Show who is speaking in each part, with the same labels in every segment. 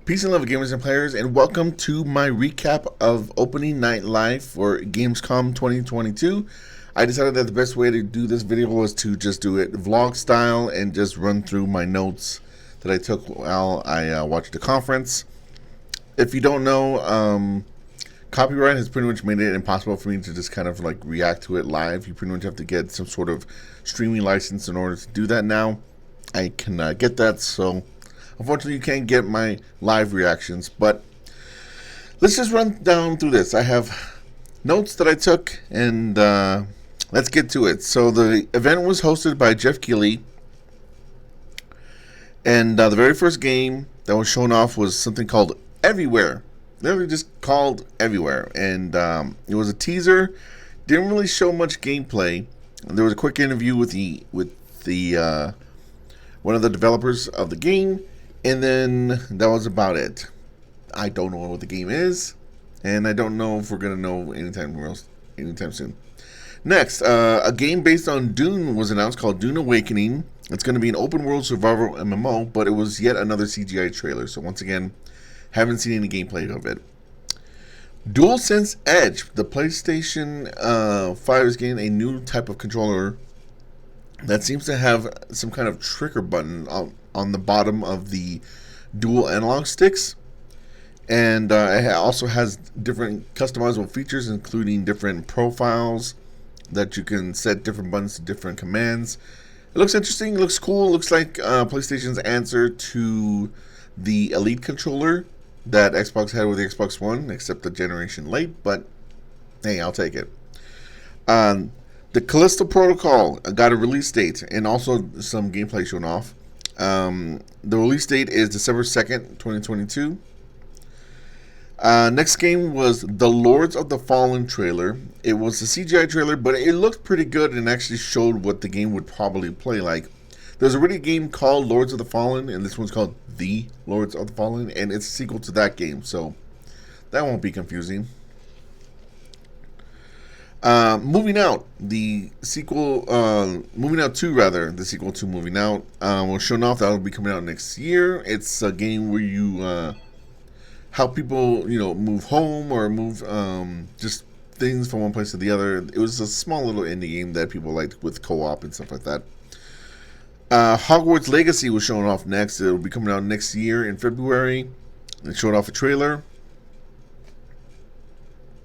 Speaker 1: Peace and love, gamers and players, and welcome to my recap of opening night live for Gamescom 2022. I decided that the best way to do this video was to just do it vlog style and just run through my notes that I took while I watched the conference. If you don't know, copyright has pretty much made it impossible for me to just kind of like react to it live. You pretty much have to get some sort of streaming license in order to do that now. I cannot get that, so unfortunately, you can't get my live reactions, but let's just run down through this. I have notes that I took, and let's get to it. So the event was hosted by Jeff Keighley, and the very first game that was shown off was something called Everywhere. Literally just called Everywhere, and it was a teaser. Didn't really show much gameplay. There was a quick interview with the one of the developers of the game. And then that was about it. I don't know what the game is, and I don't know if we're gonna know anytime soon. Next, a game based on Dune was announced called Dune Awakening. It's going to be an open world survival MMO, but it was yet another CGI trailer. So once again, haven't seen any gameplay of it. DualSense Edge, the PlayStation 5 is getting a new type of controller that seems to have some kind of trigger button on the bottom of the dual analog sticks, and it also has different customizable features, including different profiles that you can set different buttons to different commands. It looks interesting. It looks cool. It looks like PlayStation's answer to the Elite controller that Xbox had with the Xbox One, except a generation late, but hey, I'll take it. The Callisto Protocol got a release date and also some gameplay shown off. The release date is December 2nd, 2022. Next game was the Lords of the Fallen trailer. It was a CGI trailer, but it looked pretty good and actually showed what the game would probably play like. There's already a game called Lords of the Fallen, and this one's called The Lords of the Fallen, and it's a sequel to that game, so that won't be confusing. Moving Out, the sequel, Moving Out 2 rather, the sequel to Moving Out, was shown off. That'll be coming out next year. It's a game where you help people, move home or move just things from one place to the other. It was a small little indie game that people liked with co-op and stuff like that. Hogwarts Legacy was shown off next. It'll be coming out next year in February. It showed off a trailer.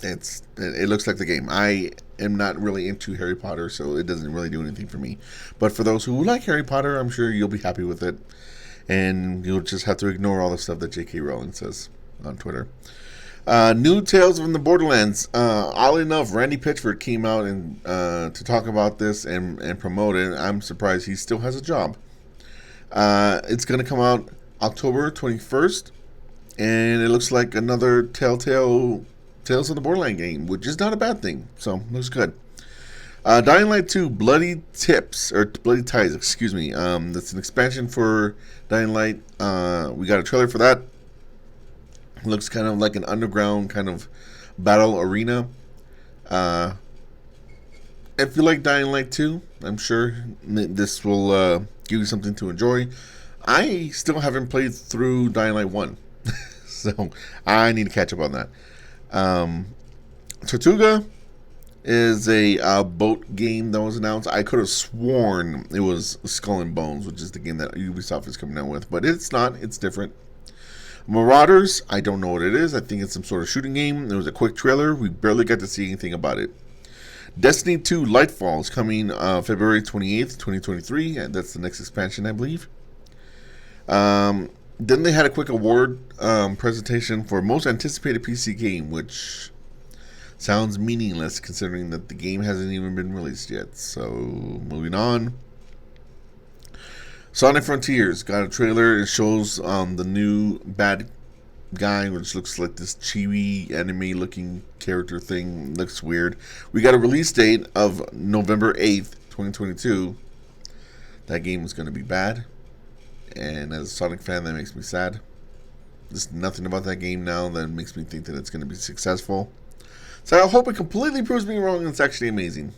Speaker 1: It looks like the game. I am not really into Harry Potter, so it doesn't really do anything for me. But for those who like Harry Potter, I'm sure you'll be happy with it. And you'll just have to ignore all the stuff that J.K. Rowling says on Twitter. New Tales from the Borderlands. Oddly enough, Randy Pitchford came out and to talk about this and promote it. I'm surprised he still has a job. It's going to come out October 21st. And it looks like another Telltale Tales of the Borderland game, which is not a bad thing. So, looks good. Dying Light 2, Bloody Ties, excuse me. That's an expansion for Dying Light. We got a trailer for that. Looks kind of like an underground kind of battle arena. If you like Dying Light 2, I'm sure this will give you something to enjoy. I still haven't played through Dying Light 1. So, I need to catch up on that. Tortuga is a boat game that was announced. I could have sworn it was Skull and Bones, which is the game that Ubisoft is coming out with, but it's not. It's different. Marauders, I don't know what it is. I think it's some sort of shooting game. There was a quick trailer. We barely got to see anything about it. Destiny 2 Lightfall is coming February 28th, 2023. And that's the next expansion, I believe. Then they had a quick award presentation for most anticipated PC game, which sounds meaningless considering that the game hasn't even been released yet. So, moving on. Sonic Frontiers got a trailer. It shows the new bad guy, which looks like this chibi anime looking character thing. Looks weird. We got a release date of November 8th, 2022. That game is going to be bad. And as a Sonic fan, that makes me sad. There's nothing about that game now that makes me think that it's going to be successful. So I hope it completely proves me wrong and it's actually amazing.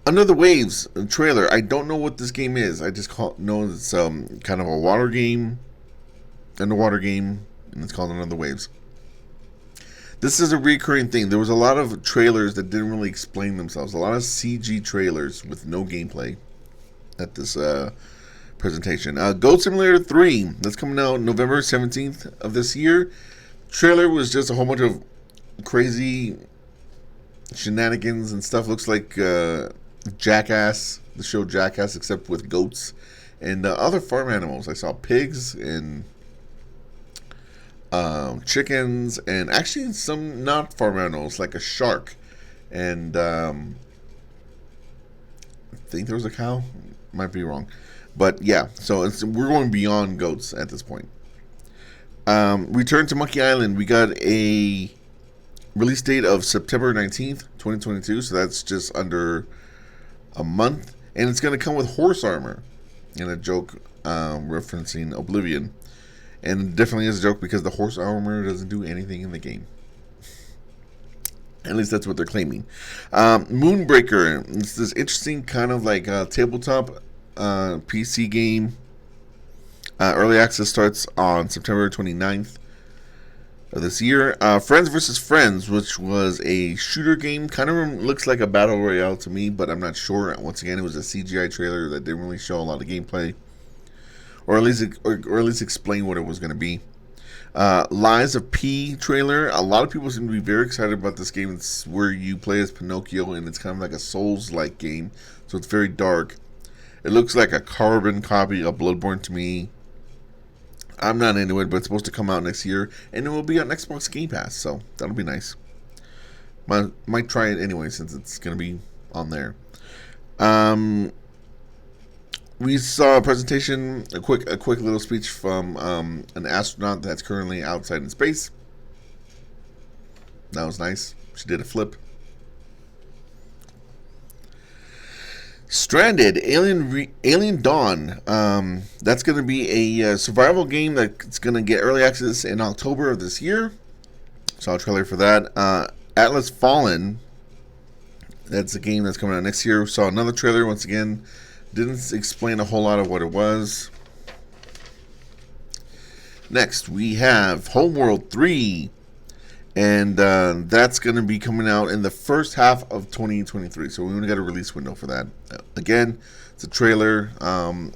Speaker 1: Under the Waves trailer. I don't know what this game is. I just know it's kind of a water game. underwater game, and it's called Another Waves. This is a recurring thing. There was a lot of trailers that didn't really explain themselves. A lot of CG trailers with no gameplay at this presentation. Goat Simulator 3, that's coming out November 17th of this year. Trailer was just a whole bunch of crazy shenanigans and stuff. Looks like Jackass, the show Jackass, except with goats and other farm animals. I saw pigs and chickens, and actually some not farm animals like a shark, and I think there was a cow. Might be wrong, but yeah. So we're going beyond goats at this point. Return to Monkey Island. We got a release date of September 19th, 2022. So that's just under a month, and it's going to come with horse armor, and a joke referencing Oblivion. And it definitely is a joke because the horse armor doesn't do anything in the game. At least that's what they're claiming. Moonbreaker. It's this interesting kind of like tabletop PC game. Early access starts on September 29th of this year. Friends vs. Friends, which was a shooter game. Kind of looks like a battle royale to me, but I'm not sure. Once again, it was a CGI trailer that didn't really show a lot of gameplay. Or at least explain what it was going to be. Lies of P trailer. A lot of people seem to be very excited about this game. It's where you play as Pinocchio, and it's kind of like a Souls-like game, so it's very dark. It looks like a carbon copy of Bloodborne to me. I'm not into it, but it's supposed to come out next year, and it will be on Xbox Game Pass, so that'll be nice. Might try it anyway since it's going to be on there. We saw a presentation, a quick little speech from an astronaut that's currently outside in space. That was nice. She did a flip. Stranded, Alien Dawn. That's going to be a survival game that's going to get early access in October of this year. Saw a trailer for that. Atlas Fallen. That's a game that's coming out next year. Saw another trailer once again. Didn't explain a whole lot of what it was. Next, we have Homeworld 3. And that's going to be coming out in the first half of 2023. So we only got a release window for that. Again, it's a trailer.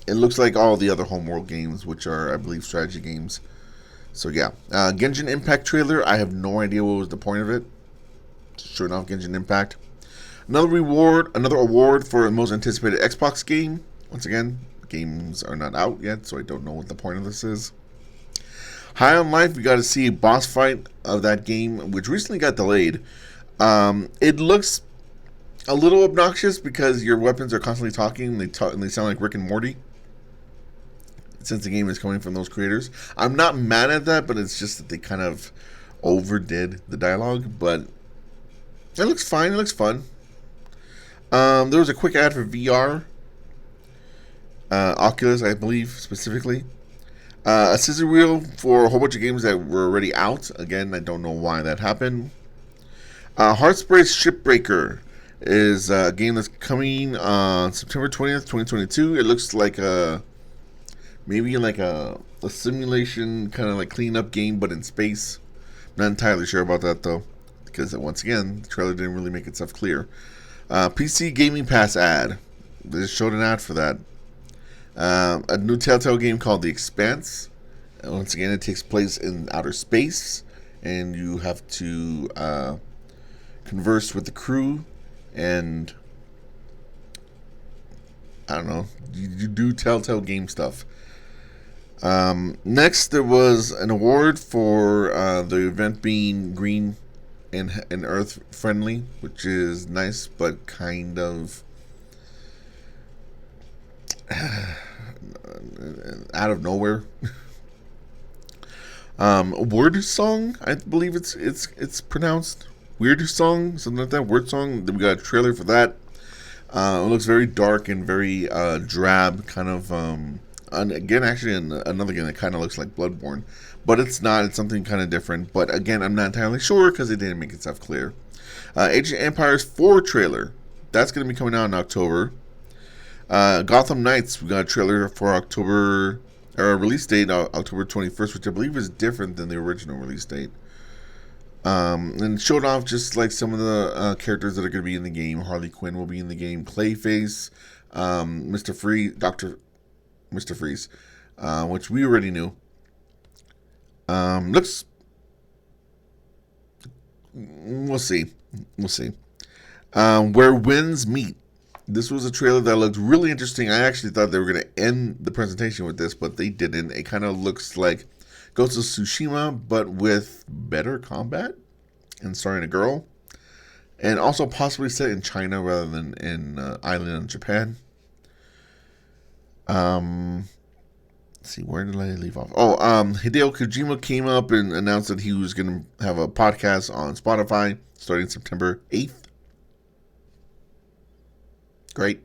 Speaker 1: It looks like all the other Homeworld games, which are, I believe, strategy games. So yeah. Genshin Impact trailer. I have no idea what was the point of it. Sure enough, Genshin Impact. Another award for the most anticipated Xbox game. Once again, games are not out yet, so I don't know what the point of this is. High on Life, we got to see a boss fight of that game, which recently got delayed. It looks a little obnoxious because your weapons are constantly talking. They sound like Rick and Morty. Since the game is coming from those creators, I'm not mad at that, but it's just that they kind of overdid the dialogue. But it looks fine. It looks fun. There was a quick ad for VR. Oculus, I believe, specifically. A scissor wheel for a whole bunch of games that were already out. Again, I don't know why that happened. Heartspace Shipbreaker is a game that's coming on September 20th, 2022. It looks like maybe like a simulation kind of like cleanup game, but in space. Not entirely sure about that, though, because once again, the trailer didn't really make itself clear. PC Gaming Pass ad. They just showed an ad for that. A new Telltale game called The Expanse. Once again, it takes place in outer space, and you have to converse with the crew, and I don't know, you do Telltale game stuff. Next, there was an award for the event being green and earth friendly, which is nice, but kind of out of nowhere. Word Song, I believe it's pronounced Weird Song, something like that. Word Song. We got a trailer for that. It looks very dark and very drab, kind of. And again, actually, another game that kind of looks like Bloodborne, but it's not. It's something kind of different. But again, I'm not entirely sure because it didn't make itself clear. Age of Empires 4 trailer. That's going to be coming out in October. Gotham Knights. We got a trailer for October or release date October 21st, which I believe is different than the original release date. And showed off just like some of the characters that are going to be in the game. Harley Quinn will be in the game. Clayface, Mr. Freeze, Mr. Freeze, which we already knew. Looks. We'll see. We'll see. Where winds meet. This was a trailer that looked really interesting. I actually thought they were going to end the presentation with this, but they didn't. It kind of looks like Ghost of Tsushima, but with better combat and starring a girl. And also possibly set in China rather than in island in Japan. Let's see, where did I leave off? Oh, Hideo Kojima came up and announced that he was going to have a podcast on Spotify starting September 8th. Great.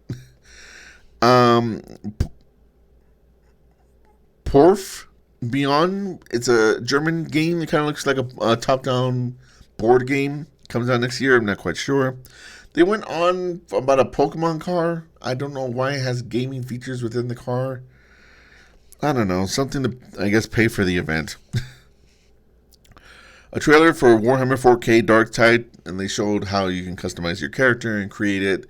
Speaker 1: Porf Beyond. It's a German game. It kind of looks like a top-down board game. Comes out next year. I'm not quite sure. They went on about a Pokemon car. I don't know why it has gaming features within the car. I don't know. Something to, I guess, pay for the event. A trailer for Warhammer 4K Darktide, and they showed how you can customize your character and create it.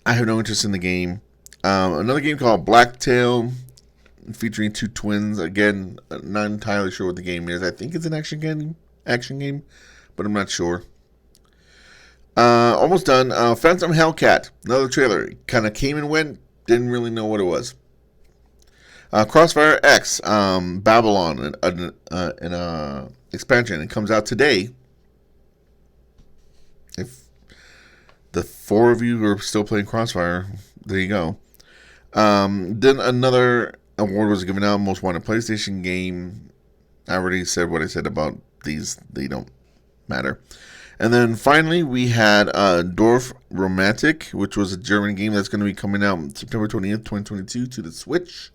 Speaker 1: I have no interest in the game. Another game called Blacktail, featuring two twins. Again, not entirely sure what the game is. I think it's an action game, but I'm not sure. Almost done. Phantom Hellcat, another trailer. Kind of came and went. Didn't really know what it was. Crossfire X, Babylon, an expansion. It comes out today. If the four of you are still playing Crossfire, there you go. Then another award was given out, Most Wanted PlayStation Game. I already said what I said about these. They don't matter. And then finally, we had Dorf Romantic, which was a German game that's going to be coming out September 20th, 2022 to the Switch.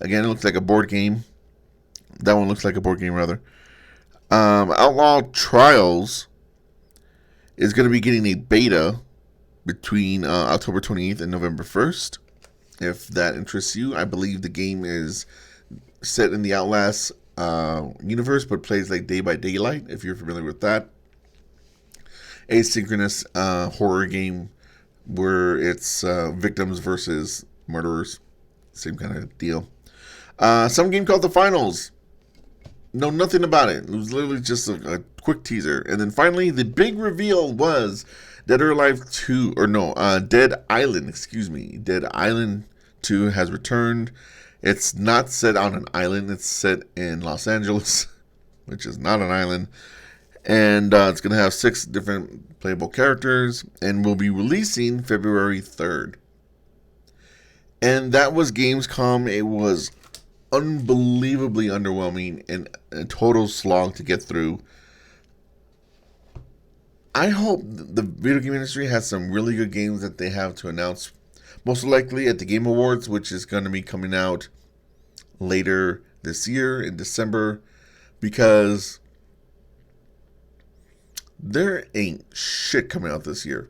Speaker 1: Again, it looks like a board game. That one looks like a board game, rather. Outlaw Trials is going to be getting a beta between October 28th and November 1st. If that interests you, I believe the game is set in the Outlast universe, but plays like Day by Daylight, if you're familiar with that. Asynchronous horror game where it's victims versus murderers. Same kind of deal. Some game called The Finals. Know nothing about it. It was literally just a quick teaser. And then finally, the big reveal was Dead or Alive 2, or no, Dead Island, excuse me. Dead Island 2 has returned. It's not set on an island. It's set in Los Angeles, which is not an island. And it's going to have 6 different playable characters and will be releasing February 3rd. And that was Gamescom. It was unbelievably underwhelming and a total slog to get through. I hope the video game industry has some really good games that they have to announce. Most likely at the Game Awards, which is going to be coming out later this year in December. Because there ain't shit coming out this year.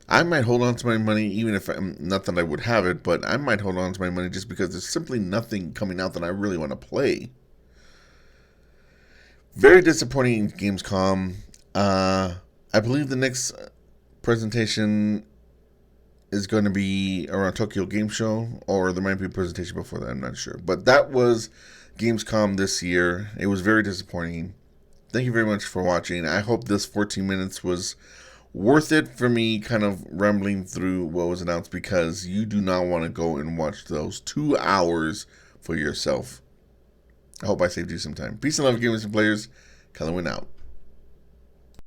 Speaker 1: I might hold on to my money, even if not that I would have it, but I might hold on to my money just because there's simply nothing coming out that I really want to play. Very disappointing Gamescom. I believe the next presentation is going to be around Tokyo Game Show, or there might be a presentation before that, I'm not sure. But that was Gamescom this year. It was very disappointing. Thank you very much for watching. I hope this 14 minutes was worth it for me kind of rambling through what was announced, because you do not want to go and watch those 2 hours for yourself. I hope I saved you some time. Peace and love, gamers and players. Colorwind out.